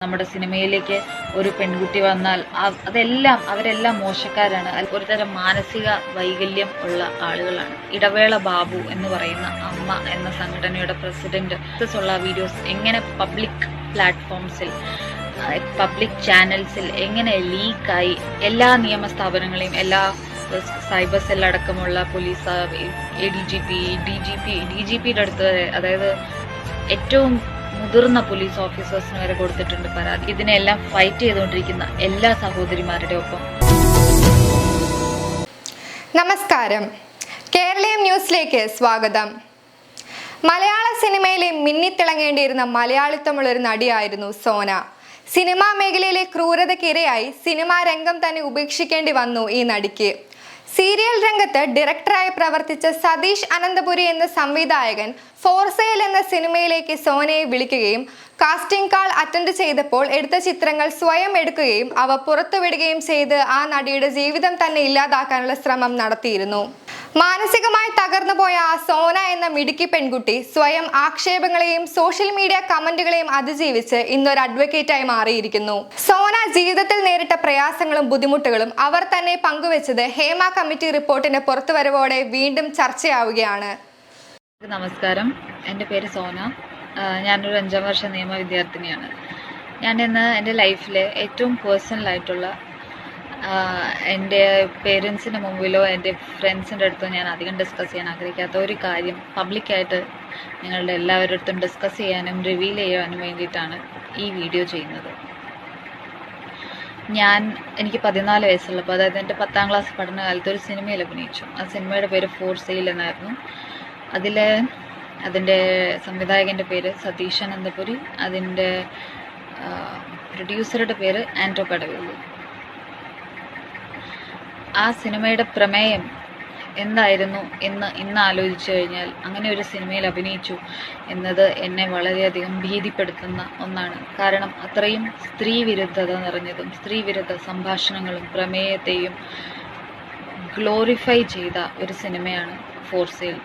നമ്മുടെ സിനിമയിലേക്ക് ഒരു പെൺകുട്ടി വന്നാൽ അവരെല്ലാം മോശക്കാരാണ്, ഒരുതരം മാനസിക വൈകല്യം ഉള്ള ആളുകളാണ്. ഇടവേള ബാബു എന്ന് പറയുന്ന അമ്മ എന്ന സംഘടനയുടെ പ്രസിഡന്റ് ഉള്ള വീഡിയോസ് എങ്ങനെ പബ്ലിക് പ്ലാറ്റ്ഫോംസിൽ, പബ്ലിക് ചാനൽസിൽ എങ്ങനെ ലീക്കായി എല്ലാ നിയമ സ്ഥാപനങ്ങളെയും, എല്ലാ സൈബർ സെൽ അടക്കമുള്ള പോലീസ്, ഡി ജി പിയുടെ അടുത്ത് വരെ, അതായത് ഏറ്റവും മുതിർന്ന പോലീസ് ഓഫീസേഴ്സിന് വരെ കൊടുത്തിട്ടുണ്ട് പരാതി. ഇതിനെല്ലാം ഫൈറ്റ് ചെയ്തുകൊണ്ടിരിക്കുന്ന എല്ലാ സഹോദരിമാരുടെ ഒപ്പം. നമസ്കാരം, കേരളീയം ന്യൂസിലേക്ക് സ്വാഗതം. മലയാള സിനിമയിലെ മിന്നിത്തിളങ്ങേണ്ടിയിരുന്ന മലയാളിത്തമുള്ളൊരു നടിയായിരുന്നു സോന. സിനിമാ മേഖലയിലെ ക്രൂരതയ്ക്കിരയായി സിനിമാ രംഗം തന്നെ ഉപേക്ഷിക്കേണ്ടി വന്നു ഈ നടിക്ക്. സീരിയൽ രംഗത്ത് ഡയറക്ടറായി പ്രവർത്തിച്ച സതീഷ് അനന്തപുരി എന്ന സംവിധായകൻ ഫോർ സെയിൽ എന്ന സിനിമയിലേക്ക് സോനയെ വിളിക്കുകയും കാസ്റ്റിംഗ് കാൾ അറ്റൻഡ് ചെയ്തപ്പോൾ എടുത്ത ചിത്രങ്ങൾ സ്വയം എടുക്കുകയും അവ പുറത്തുവിടുകയും ചെയ്ത് ആ നടിയുടെ ജീവിതം തന്നെ ഇല്ലാതാക്കാനുള്ള ശ്രമം നടത്തിയിരുന്നു. മാനസികമായി തകർന്നുപോയ ആ സോന എന്ന മിടുക്കി പെൺകുട്ടി സ്വയം ആക്ഷേപങ്ങളെയും സോഷ്യൽ മീഡിയ കമന്റുകളെയും അതിജീവിച്ച് ഇന്നൊരു അഡ്വക്കേറ്റായി മാറിയിരിക്കുന്നു. സോന ജീവിതത്തിൽ നേരിട്ട പ്രയാസങ്ങളും ബുദ്ധിമുട്ടുകളും അവർ തന്നെ പങ്കുവെച്ചത് ഹേമ കമ്മിറ്റി റിപ്പോർട്ടിന്റെ പുറത്തുവരവോടെ വീണ്ടും ചർച്ചയാവുകയാണ്. നമസ്കാരം, എൻ്റെ പേര് സോന. ഞാനൊരു 5ാം വർഷ നിയമ വിദ്യാർത്ഥിനിയാണ്. ഞാൻ ഇന്ന് എൻ്റെ ലൈഫിലെ ഏറ്റവും പേഴ്സണലായിട്ടുള്ള, എൻ്റെ പേരൻസിന് മുമ്പിലോ എൻ്റെ ഫ്രണ്ട്സിൻ്റെ അടുത്തോ ഞാൻ അധികം ഡിസ്കസ് ചെയ്യാൻ ആഗ്രഹിക്കാത്ത ഒരു കാര്യം പബ്ലിക്കായിട്ട് നിങ്ങളുടെ എല്ലാവരുടെ അടുത്തും ഡിസ്കസ് ചെയ്യാനും റിവീൽ ചെയ്യാനും വേണ്ടിയിട്ടാണ് ഈ വീഡിയോ ചെയ്യുന്നത്. എനിക്ക് 14 വയസ്സുള്ളപ്പോൾ, അതായത് എൻ്റെ 10ാം ക്ലാസ് പഠനകാലത്ത് ഒരു സിനിമയിൽ അഭിനയിച്ചു. ആ സിനിമയുടെ പേര് ഫോർ സെയിൽ എന്നായിരുന്നു. അതിൻ്റെ സംവിധായകൻ്റെ പേര് സതീഷ് അനന്തപുരി, അതിൻ്റെ പ്രൊഡ്യൂസറുടെ പേര് ആൻഡ്രോ കടവേലു. ആ സിനിമയുടെ പ്രമേയം എന്തായിരുന്നു ഇന്ന് ആലോചിച്ചു കഴിഞ്ഞാൽ, അങ്ങനെ ഒരു സിനിമയിൽ അഭിനയിച്ചു എന്നത് എന്നെ വളരെയധികം ഭീതിപ്പെടുത്തുന്ന ഒന്നാണ്. കാരണം അത്രയും സ്ത്രീ വിരുദ്ധത നിറഞ്ഞതും സ്ത്രീവിരുദ്ധ സംഭാഷണങ്ങളും പ്രമേയത്തെയും ഗ്ലോറിഫൈ ചെയ്ത ഒരു സിനിമയാണ് ഫോർ സെയിൽ.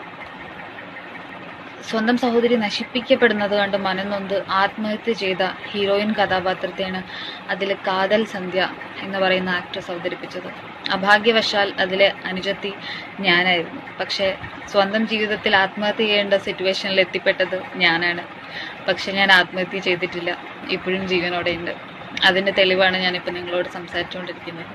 സ്വന്തം സഹോദരി നശിപ്പിക്കപ്പെടുന്നത് കണ്ട് മനംനൊന്ത് ആത്മഹത്യ ചെയ്ത ഹീറോയിൻ കഥാപാത്രത്തെയാണ് അതിൽ കാതൽ സന്ധ്യ എന്ന് പറയുന്ന ആക്ട്രസ് അവതരിപ്പിച്ചത്. അഭാഗ്യവശാൽ അതിലെ അനുജത്തി ഞാനായിരുന്നു. പക്ഷേ സ്വന്തം ജീവിതത്തിൽ ആത്മഹത്യ ചെയ്യേണ്ട സിറ്റുവേഷനിൽ എത്തിപ്പെട്ടത് ഞാനാണ്. പക്ഷെ ഞാൻ ആത്മഹത്യ ചെയ്തിട്ടില്ല, ഇപ്പോഴും ജീവനോടെ ഉണ്ട്. അതിൻ്റെ തെളിവാണ് ഞാനിപ്പോൾ നിങ്ങളോട് സംസാരിച്ചുകൊണ്ടിരിക്കുന്നത്.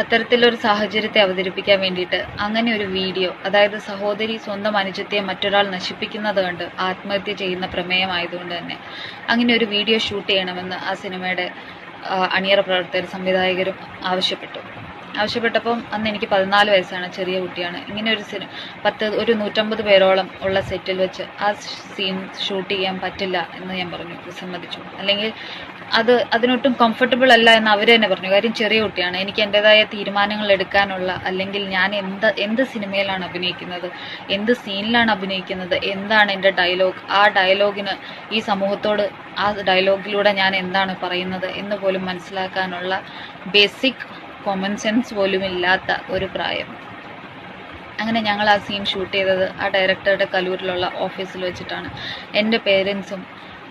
അത്തരത്തിലൊരു സാഹചര്യത്തെ അവതരിപ്പിക്കാൻ വേണ്ടിയിട്ട് അങ്ങനെ ഒരു വീഡിയോ, അതായത് സഹോദരി സ്വന്തം അനുജത്തെ മറ്റൊരാൾ നശിപ്പിക്കുന്നത് കണ്ട് ആത്മഹത്യ ചെയ്യുന്ന പ്രമേയമായതുകൊണ്ട് തന്നെ അങ്ങനെ ഒരു വീഡിയോ ഷൂട്ട് ചെയ്യണമെന്ന് ആ സിനിമയുടെ അണിയറ പ്രവർത്തകരും സംവിധായകരും ആവശ്യപ്പെട്ടപ്പം അന്ന് എനിക്ക് 14 വയസ്സാണ്, ചെറിയ കുട്ടിയാണ്. ഇങ്ങനെ ഒരു 150 പേരോളം ഉള്ള സെറ്റിൽ വെച്ച് ആ സീൻ ഷൂട്ട് ചെയ്യാൻ പറ്റില്ല എന്ന് ഞാൻ പറഞ്ഞു, വിസമ്മതിച്ചു. അല്ലെങ്കിൽ അതിനൊട്ടും കംഫർട്ടബിൾ അല്ല എന്ന് അവർ തന്നെ പറഞ്ഞു. കാര്യം ചെറിയ കുട്ടിയാണ്, എനിക്ക് എൻ്റെതായ തീരുമാനങ്ങൾ എടുക്കാനുള്ള, അല്ലെങ്കിൽ ഞാൻ എന്ത് സിനിമയിലാണ് അഭിനയിക്കുന്നത്, എന്ത് സീനിലാണ് അഭിനയിക്കുന്നത്, എന്താണ് എൻ്റെ ഡയലോഗ്, ആ ഡയലോഗിന് ഈ സമൂഹത്തോട് ആ ഡയലോഗിലൂടെ ഞാൻ എന്താണ് പറയുന്നത് എന്ന് പോലും മനസ്സിലാക്കാനുള്ള ബേസിക് കോമൺ സെൻസ് പോലും ഇല്ലാത്ത ഒരു പ്രായം. അങ്ങനെ ഞങ്ങൾ ആ സീൻ ഷൂട്ട് ചെയ്തത് ആ ഡയറക്ടറുടെ കലൂരിലുള്ള ഓഫീസിൽ വെച്ചിട്ടാണ്. എൻ്റെ പേരൻസും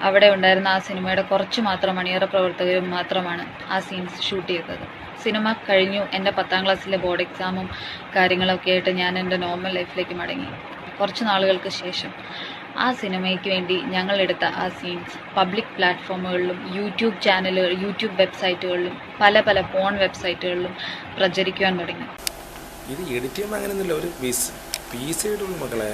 അവിടെ ഉണ്ടായിരുന്ന ആ സിനിമയുടെ കുറച്ച് മാത്രം അണിയറ പ്രവർത്തകരും മാത്രമാണ് ആ സീൻസ് ഷൂട്ട് ചെയ്തത്. സിനിമ കഴിഞ്ഞു. എൻ്റെ 10ാം ക്ലാസ്സിലെ ബോർഡ് എക്സാമും കാര്യങ്ങളൊക്കെ ആയിട്ട് ഞാൻ എൻ്റെ നോർമൽ ലൈഫിലേക്ക് മടങ്ങി. കുറച്ച് നാളുകൾക്ക് ശേഷം ആ സിനിമയ്ക്ക് വേണ്ടി ഞങ്ങളെടുത്ത ആ സീൻസ് പബ്ലിക് പ്ലാറ്റ്ഫോമുകളിലും യൂട്യൂബ് വെബ്സൈറ്റുകളിലും പല പോൺ വെബ്സൈറ്റുകളിലും പ്രചരിക്കുവാൻ തുടങ്ങി. ഇത് എഡിറ്റ് ചെയ്യുമ്പോൾ അങ്ങനെയൊന്നുമില്ല, ഒരു പീസ് ആയിട്ടുള്ളൂ മക്കളെ.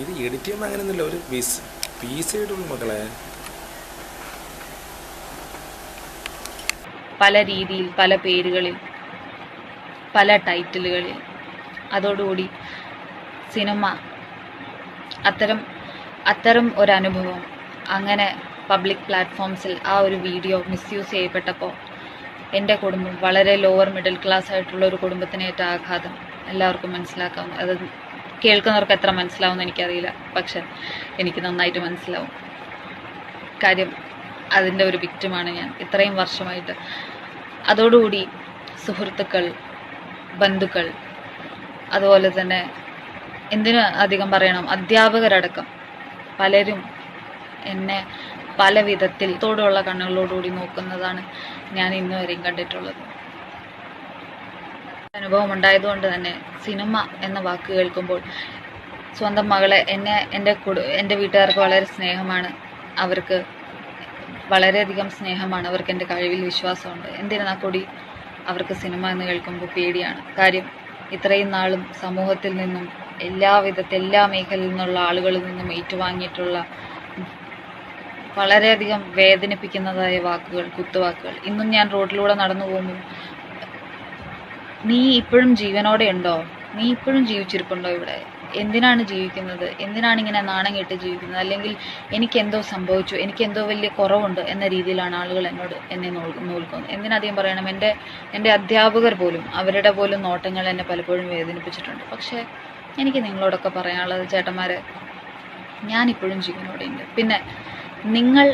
ഇത് എഡിറ്റ് ചെയ്യുമ്പോൾ അങ്ങനെയൊന്നുമില്ല, ഒരു പീസ് ആയിട്ടുള്ളൂ മക്കളെ. പല രീതിയിൽ, പല പേരുകളിൽ, പല ടൈറ്റിലുകളിൽ. അതോടുകൂടി സിനിമ അത്തരം ഒരനുഭവം അങ്ങനെ പബ്ലിക് പ്ലാറ്റ്ഫോംസിൽ ആ ഒരു വീഡിയോ മിസ്യൂസ് ചെയ്യപ്പെട്ടപ്പോൾ എൻ്റെ കുടുംബം, വളരെ ലോവർ മിഡിൽ ക്ലാസ് ആയിട്ടുള്ള ഒരു കുടുംബത്തിനേറ്റ ആഘാതം എല്ലാവർക്കും മനസ്സിലാക്കാവുന്ന, അത് കേൾക്കുന്നവർക്ക് എത്ര മനസ്സിലാവുമെന്ന് എനിക്കറിയില്ല, പക്ഷെ എനിക്ക് നന്നായിട്ട് മനസ്സിലാവും. കാര്യം അതിൻ്റെ ഒരു വിക്റ്റിമാണ് ഞാൻ ഇത്രയും വർഷമായിട്ട്. അതോടുകൂടി സുഹൃത്തുക്കൾ, ബന്ധുക്കൾ, അതുപോലെ തന്നെ എന്തിനു അധികം പറയണം, അധ്യാപകരടക്കം പലരും എന്നെ പല വിധത്തിൽ തോടുള്ള കണ്ണുകളോടുകൂടി നോക്കുന്നതാണ് ഞാൻ ഇന്ന് വരെയും കണ്ടിട്ടുള്ളത്. അനുഭവം ഉണ്ടായതുകൊണ്ട് തന്നെ സിനിമ എന്ന വാക്ക് കേൾക്കുമ്പോൾ സ്വന്തം മകളെ എൻ്റെ വീട്ടുകാർക്ക് വളരെ സ്നേഹമാണ്, അവർക്ക് വളരെയധികം സ്നേഹമാണ്, അവർക്ക് എൻ്റെ കഴിവിൽ വിശ്വാസമുണ്ട്. എന്തിരുന്നാൽ കൂടി അവർക്ക് സിനിമ എന്ന് കേൾക്കുമ്പോൾ പേടിയാണ്. കാര്യം ഇത്രയും നാളും സമൂഹത്തിൽ നിന്നും എല്ലാ മേഖലയിൽ നിന്നുള്ള ആളുകളിൽ നിന്നും ഏറ്റുവാങ്ങിയിട്ടുള്ള വളരെയധികം വേദനിപ്പിക്കുന്നതായ വാക്കുകൾ, കുത്തുവാക്കുകൾ. ഇന്നും ഞാൻ റോഡിലൂടെ നടന്നു പോകുമ്പോൾ നീ ഇപ്പോഴും ജീവനോടെ ഉണ്ടോ, നീ ഇപ്പോഴും ജീവിച്ചിരിപ്പുണ്ടോ, ഇവിടെ എന്തിനാണ് ജീവിക്കുന്നത്, എന്തിനാണ് ഇങ്ങനെ നാണം കെട്ട് ജീവിക്കുന്നത്, അല്ലെങ്കിൽ എനിക്കെന്തോ സംഭവിച്ചു, എനിക്കെന്തോ വലിയ കുറവുണ്ട് എന്ന രീതിയിലാണ് ആളുകൾ എന്നെ നോക്കുന്നത്. എന്തിനധികം പറയണം, എൻ്റെ അധ്യാപകർ പോലും അവരുടെ പോലും നോട്ടങ്ങൾ എന്നെ പലപ്പോഴും വേദനിപ്പിച്ചിട്ടുണ്ട്. പക്ഷേ എനിക്ക് നിങ്ങളോടൊക്കെ പറയാനുള്ളത്, ചേട്ടന്മാരെ, ഞാനിപ്പോഴും ജീവനോടെ ഉണ്ട്. പിന്നെ നിങ്ങൾ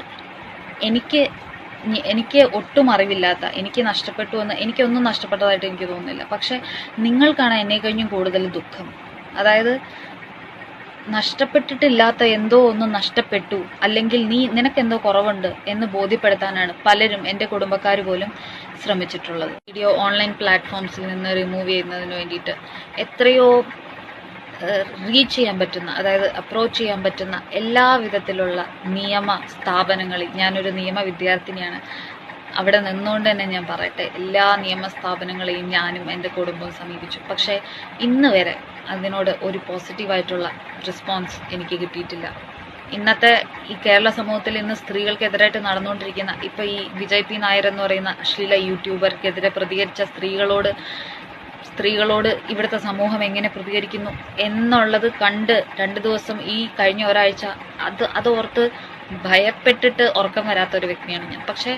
എനിക്ക് ഒട്ടും അറിവില്ലാത്ത, എനിക്ക് നഷ്ടപ്പെട്ടു എന്ന്, എനിക്കൊന്നും നഷ്ടപ്പെട്ടതായിട്ട് എനിക്ക് തോന്നുന്നില്ല. പക്ഷെ നിങ്ങൾക്കാണ് എന്നെ കഴിഞ്ഞും കൂടുതൽ ദുഃഖം. അതായത് നഷ്ടപ്പെട്ടിട്ടില്ലാത്ത എന്തോ ഒന്ന് നഷ്ടപ്പെട്ടു, അല്ലെങ്കിൽ നിനക്കെന്തോ കുറവുണ്ട് എന്ന് ബോധ്യപ്പെടുത്താനാണ് പലരും, എൻ്റെ കുടുംബക്കാർ പോലും ശ്രമിച്ചിട്ടുള്ളത്. വീഡിയോ ഓൺലൈൻ പ്ലാറ്റ്ഫോംസിൽ നിന്ന് റിമൂവ് ചെയ്യുന്നതിന് വേണ്ടിയിട്ട് എത്രയോ റീച്ച് ചെയ്യാൻ പറ്റുന്ന, അതായത് അപ്രോച്ച് ചെയ്യാൻ പറ്റുന്ന എല്ലാ വിധത്തിലുള്ള നിയമ സ്ഥാപനങ്ങളിൽ, ഞാനൊരു നിയമ വിദ്യാർത്ഥിനിയാണ്, അവിടെ നിന്നുകൊണ്ട് തന്നെ ഞാൻ പറയട്ടെ, എല്ലാ നിയമ സ്ഥാപനങ്ങളെയും ഞാനും എൻ്റെ കുടുംബവും സമീപിച്ചു. പക്ഷേ ഇന്ന് വരെ അതിനോട് ഒരു പോസിറ്റീവായിട്ടുള്ള റെസ്പോൺസ് എനിക്ക് കിട്ടിയിട്ടില്ല. ഇന്നത്തെ ഈ കേരള സമൂഹത്തിൽ ഇന്ന് സ്ത്രീകൾക്കെതിരായിട്ട് നടന്നുകൊണ്ടിരിക്കുന്ന, ഇപ്പോൾ ഈ വിജയ് പി നായർ എന്ന് പറയുന്ന അശ്ലീല യൂട്യൂബർക്കെതിരെ പ്രതികരിച്ച സ്ത്രീകളോട് ഇവിടുത്തെ സമൂഹം എങ്ങനെ പ്രതികരിക്കുന്നു എന്നുള്ളത് കണ്ട് 2 ദിവസം, ഈ കഴിഞ്ഞ ഒരാഴ്ച അത് ഓർത്ത് ഭയപ്പെട്ടിട്ട് ഉറക്കം വരാത്തൊരു വ്യക്തിയാണ് ഞാൻ. പക്ഷേ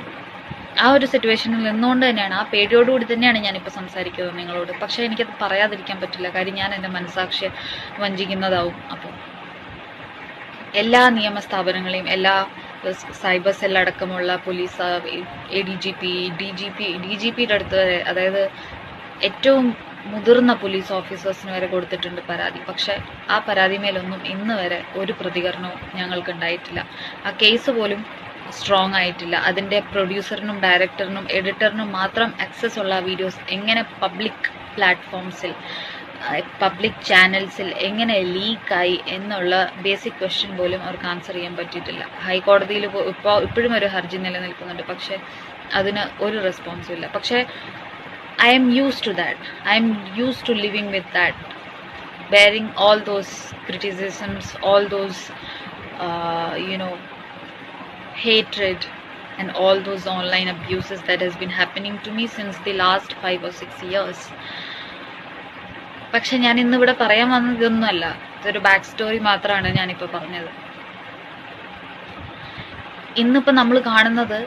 ആ ഒരു സിറ്റുവേഷനിൽ നിന്നുകൊണ്ട് തന്നെയാണ്, ആ പേടിയോടുകൂടി തന്നെയാണ് ഞാനിപ്പോൾ സംസാരിക്കുന്നത് നിങ്ങളോട്. പക്ഷേ എനിക്കത് പറയാതിരിക്കാൻ പറ്റില്ല, കാര്യം ഞാൻ എൻ്റെ മനസ്സാക്ഷിയെ വഞ്ചിക്കുന്നതാവും. അപ്പോൾ എല്ലാ നിയമ സ്ഥാപനങ്ങളെയും, എല്ലാ സൈബർ സെല്ലടക്കമുള്ള പോലീസ്, DGPയുടെ അടുത്ത് വരെ, അതായത് ഏറ്റവും മുതിർന്ന പോലീസ് ഓഫീസേഴ്സിന് വരെ കൊടുത്തിട്ടുണ്ട് പരാതി. പക്ഷെ ആ പരാതിമേലൊന്നും ഇന്ന് വരെ ഒരു പ്രതികരണവും ഞങ്ങൾക്ക് ഉണ്ടായിട്ടില്ല. ആ കേസ് പോലും സ്ട്രോങ് ആയിട്ടില്ല. അതിൻ്റെ പ്രൊഡ്യൂസറിനും ഡയറക്ടറിനും എഡിറ്ററിനും മാത്രം ആക്സസ് ഉള്ള വീഡിയോസ് എങ്ങനെ പബ്ലിക് പ്ലാറ്റ്ഫോംസിൽ, പബ്ലിക് ചാനൽസിൽ എങ്ങനെ ലീക്കായി എന്നുള്ള ബേസിക് ക്വസ്റ്റ്യൻ പോലും അവർക്ക് ആൻസർ ചെയ്യാൻ പറ്റിയിട്ടില്ല. ഹൈക്കോടതിയിൽ ഇപ്പോഴും ഒരു ഹർജി നിലനിൽക്കുന്നുണ്ട്, പക്ഷെ അതിന് ഒരു റെസ്പോൺസും ഇല്ല. പക്ഷേ I am used to that. I am used to living with that, bearing all those criticisms, all those hatred and all those online abuses that has been happening to me since the last 5 or 6 years. പക്ഷെ ഞാൻ ഇന്നിവിടെ പറയാൻ വന്നതൊന്നുമല്ല, ഇതൊരു back story മാത്രമാണ് ഞാനിപ്പോൾ പറഞ്ഞത്. ഇന്നിപ്പോൾ നമ്മൾ കാണുന്നത്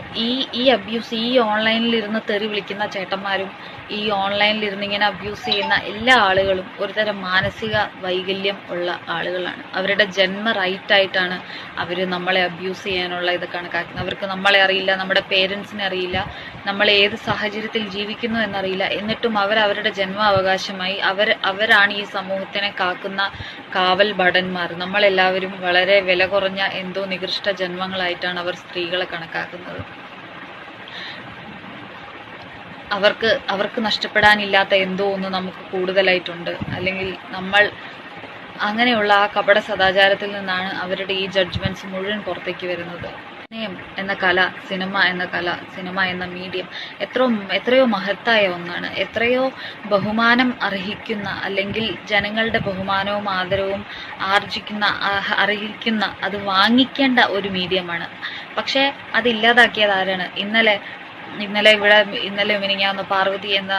ഈ അബ്യൂസ്, ഈ ഓൺലൈനിൽ ഇരുന്ന് തെറി വിളിക്കുന്ന ചേട്ടന്മാരും ഈ ഓൺലൈനിൽ ഇരുന്ന് ഇങ്ങനെ അബ്യൂസ് ചെയ്യുന്ന എല്ലാ ആളുകളും ഒരുതരം മാനസിക വൈകല്യം ഉള്ള ആളുകളാണ്. അവരുടെ ജന്മ റൈറ്റായിട്ടാണ് അവർ നമ്മളെ അബ്യൂസ് ചെയ്യാനുള്ള ഇത് കണക്കാക്കുന്നത്. അവർക്ക് നമ്മളെ അറിയില്ല, നമ്മുടെ പേരൻസിനെ അറിയില്ല, നമ്മൾ ഏത് സാഹചര്യത്തിൽ ജീവിക്കുന്നു എന്നറിയില്ല. എന്നിട്ടും അവരുടെ ജന്മാവകാശമായി അവരാണ് ഈ സമൂഹത്തിനെ കാക്കുന്ന കാവൽ ഭടന്മാർ. നമ്മളെല്ലാവരും വളരെ വില കുറഞ്ഞ എന്തോ നികൃഷ്ട ജന്മങ്ങളായിട്ടാണ് അവർ സ്ത്രീകളെ കണക്കാക്കുന്നത്. അവർക്ക് നഷ്ടപ്പെടാനില്ലാത്ത എന്തോ ഒന്ന് നമുക്ക് കൂടുതലായിട്ടുണ്ട്, അല്ലെങ്കിൽ നമ്മൾ അങ്ങനെയുള്ള ആ കപട സദാചാരത്തിൽ നിന്നാണ് അവരുടെ ഈ ജഡ്ജ്മെന്റ്സ് മുഴുവൻ പുറത്തേക്ക് വരുന്നത്. അഭിനയം എന്ന കല, സിനിമ എന്ന മീഡിയം എത്രയോ മഹത്തായ ഒന്നാണ്. എത്രയോ ബഹുമാനം അർഹിക്കുന്ന, അല്ലെങ്കിൽ ജനങ്ങളുടെ ബഹുമാനവും ആദരവും അർഹിക്കുന്ന, അത് വാങ്ങിക്കേണ്ട ഒരു മീഡിയമാണ്. പക്ഷേ അതില്ലാതാക്കിയത് ആരാണ്? ഇന്നലെ മിനിങ്ങാവുന്ന പാർവതി എന്ന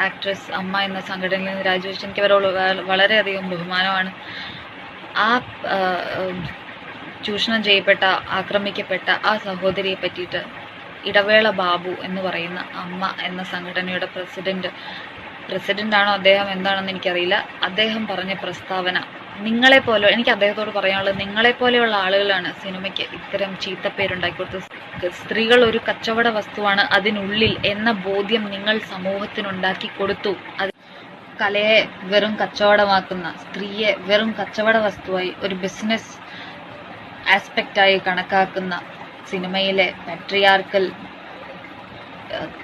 ആക്ട്രസ്, അമ്മ എന്ന സംഘടനയിൽ നിന്ന് രാജിവെച്ച് എനിക്ക് അവരോട് വളരെയധികം ബഹുമാനമാണ്. ആ ചൂഷണം ചെയ്യപ്പെട്ട, ആക്രമിക്കപ്പെട്ട ആ സഹോദരിയെ പറ്റിയിട്ട് ഇടവേള ബാബു എന്ന് പറയുന്ന അമ്മ എന്ന സംഘടനയുടെ പ്രസിഡന്റാണോ അദ്ദേഹം എന്താണെന്ന് എനിക്കറിയില്ല, അദ്ദേഹം പറഞ്ഞ പ്രസ്താവന, എനിക്ക് അദ്ദേഹത്തോട് പറയാനുള്ളത്, നിങ്ങളെപ്പോലെയുള്ള ആളുകളാണ് സിനിമയ്ക്ക് ഇത്തരം ചീത്തപ്പേരുണ്ടാക്കി കൊടുത്തത്. സ്ത്രീകൾ ഒരു കച്ചവട വസ്തുവാണ് അതിനുള്ളിൽ എന്ന ബോധ്യം നിങ്ങൾ സമൂഹത്തിനുണ്ടാക്കി കൊടുത്തു. കലയെ വെറും കച്ചവടമാക്കുന്ന, സ്ത്രീയെ വെറും കച്ചവട വസ്തുവായി, ഒരു ബിസിനസ് ആസ്പെക്റ്റായി കണക്കാക്കുന്ന സിനിമയിലെ പാട്രിയാർക്കൽ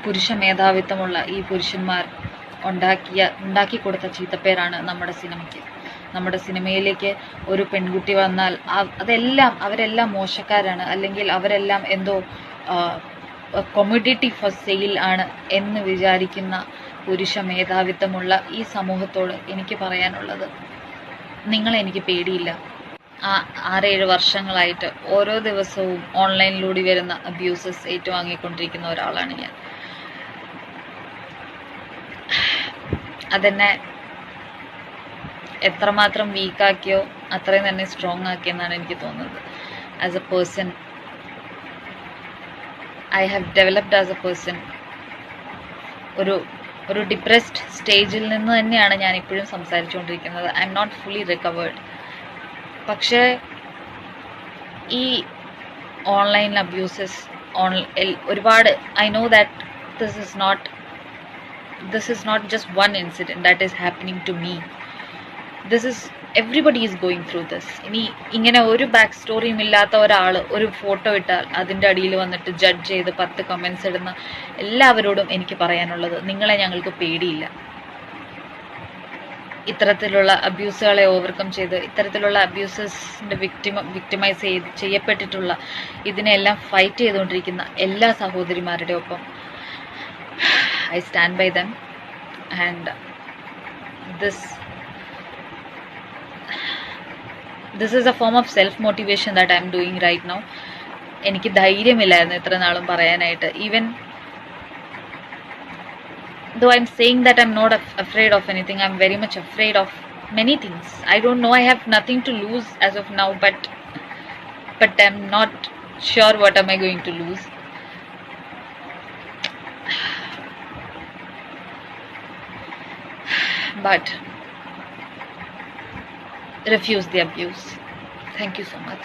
പുരുഷ മേധാവിത്വമുള്ള ഈ പുരുഷന്മാർ ഉണ്ടാക്കി കൊടുത്ത ചീത്തപ്പേരാണ് നമ്മുടെ സിനിമയ്ക്ക്. നമ്മുടെ സിനിമയിലേക്ക് ഒരു പെൺകുട്ടി വന്നാൽ അവരെല്ലാം മോശക്കാരാണ്, അല്ലെങ്കിൽ അവരെല്ലാം എന്തോ കൊമോഡിറ്റി ഫോർ സെയിൽ ആണ് എന്ന് വിചാരിക്കുന്ന പുരുഷ മേധാവിത്വമുള്ള ഈ സമൂഹത്തോട് എനിക്ക് പറയാനുള്ളത്, നിങ്ങളെനിക്ക് പേടിയില്ല. 6-7 വർഷങ്ങളായിട്ട് ഓരോ ദിവസവും ഓൺലൈനിലൂടെ വരുന്ന അബ്യൂസസ് ഏറ്റുവാങ്ങിക്കൊണ്ടിരിക്കുന്ന ഒരാളാണ് ഞാൻ. അതെന്നെ എത്രമാത്രം വീക്കാക്കിയോ അത്രയും തന്നെ സ്ട്രോങ് ആക്കിയെന്നാണ് എനിക്ക് തോന്നുന്നത്. As a person, I have developed as a person. ഒരു ഡിപ്രസ്ഡ് സ്റ്റേജിൽ നിന്ന് തന്നെയാണ് ഞാൻ ഇപ്പോഴും സംസാരിച്ചുകൊണ്ടിരിക്കുന്നത്. I am not fully recovered. പക്ഷേ ഈ ഓൺലൈൻ അബ്യൂസസ് ഒരുപാട്, I know that this is not just one incident that is happening to me. Everybody is going through this. ഇനി ഇങ്ങനെ ഒരു ബാക്ക് സ്റ്റോറിയും ഇല്ലാത്ത ഒരാൾ ഒരു ഫോട്ടോ ഇട്ടാൽ അതിൻ്റെ അടിയിൽ വന്നിട്ട് ജഡ്ജ് ചെയ്ത് 10 കമൻസ് ഇടുന്ന എല്ലാവരോടും എനിക്ക് പറയാനുള്ളത്, നിങ്ങളെ ഞങ്ങൾക്ക് പേടിയില്ല. ഇത്തരത്തിലുള്ള അബ്യൂസുകളെ ഓവർകം ചെയ്ത്, ഇത്തരത്തിലുള്ള അബ്യൂസസിൻ്റെ വിക്ടിമൈസ് ചെയ്യപ്പെട്ടിട്ടുള്ള ഇതിനെല്ലാം ഫൈറ്റ് ചെയ്തുകൊണ്ടിരിക്കുന്ന എല്ലാ സഹോദരിമാരുടെ ഒപ്പം I stand by them, and this is a form of self-motivation that I am doing right now. എനിക്ക് ധൈര്യമില്ലായിരുന്നു ഇത്ര നാളും പറയാനായിട്ട്. Even though I'm saying that I'm not afraid of anything, I'm very much afraid of many things. I don't know, I have nothing to lose as of now, but I'm not sure what am I going to lose. But refuse the abuse. Thank you so much.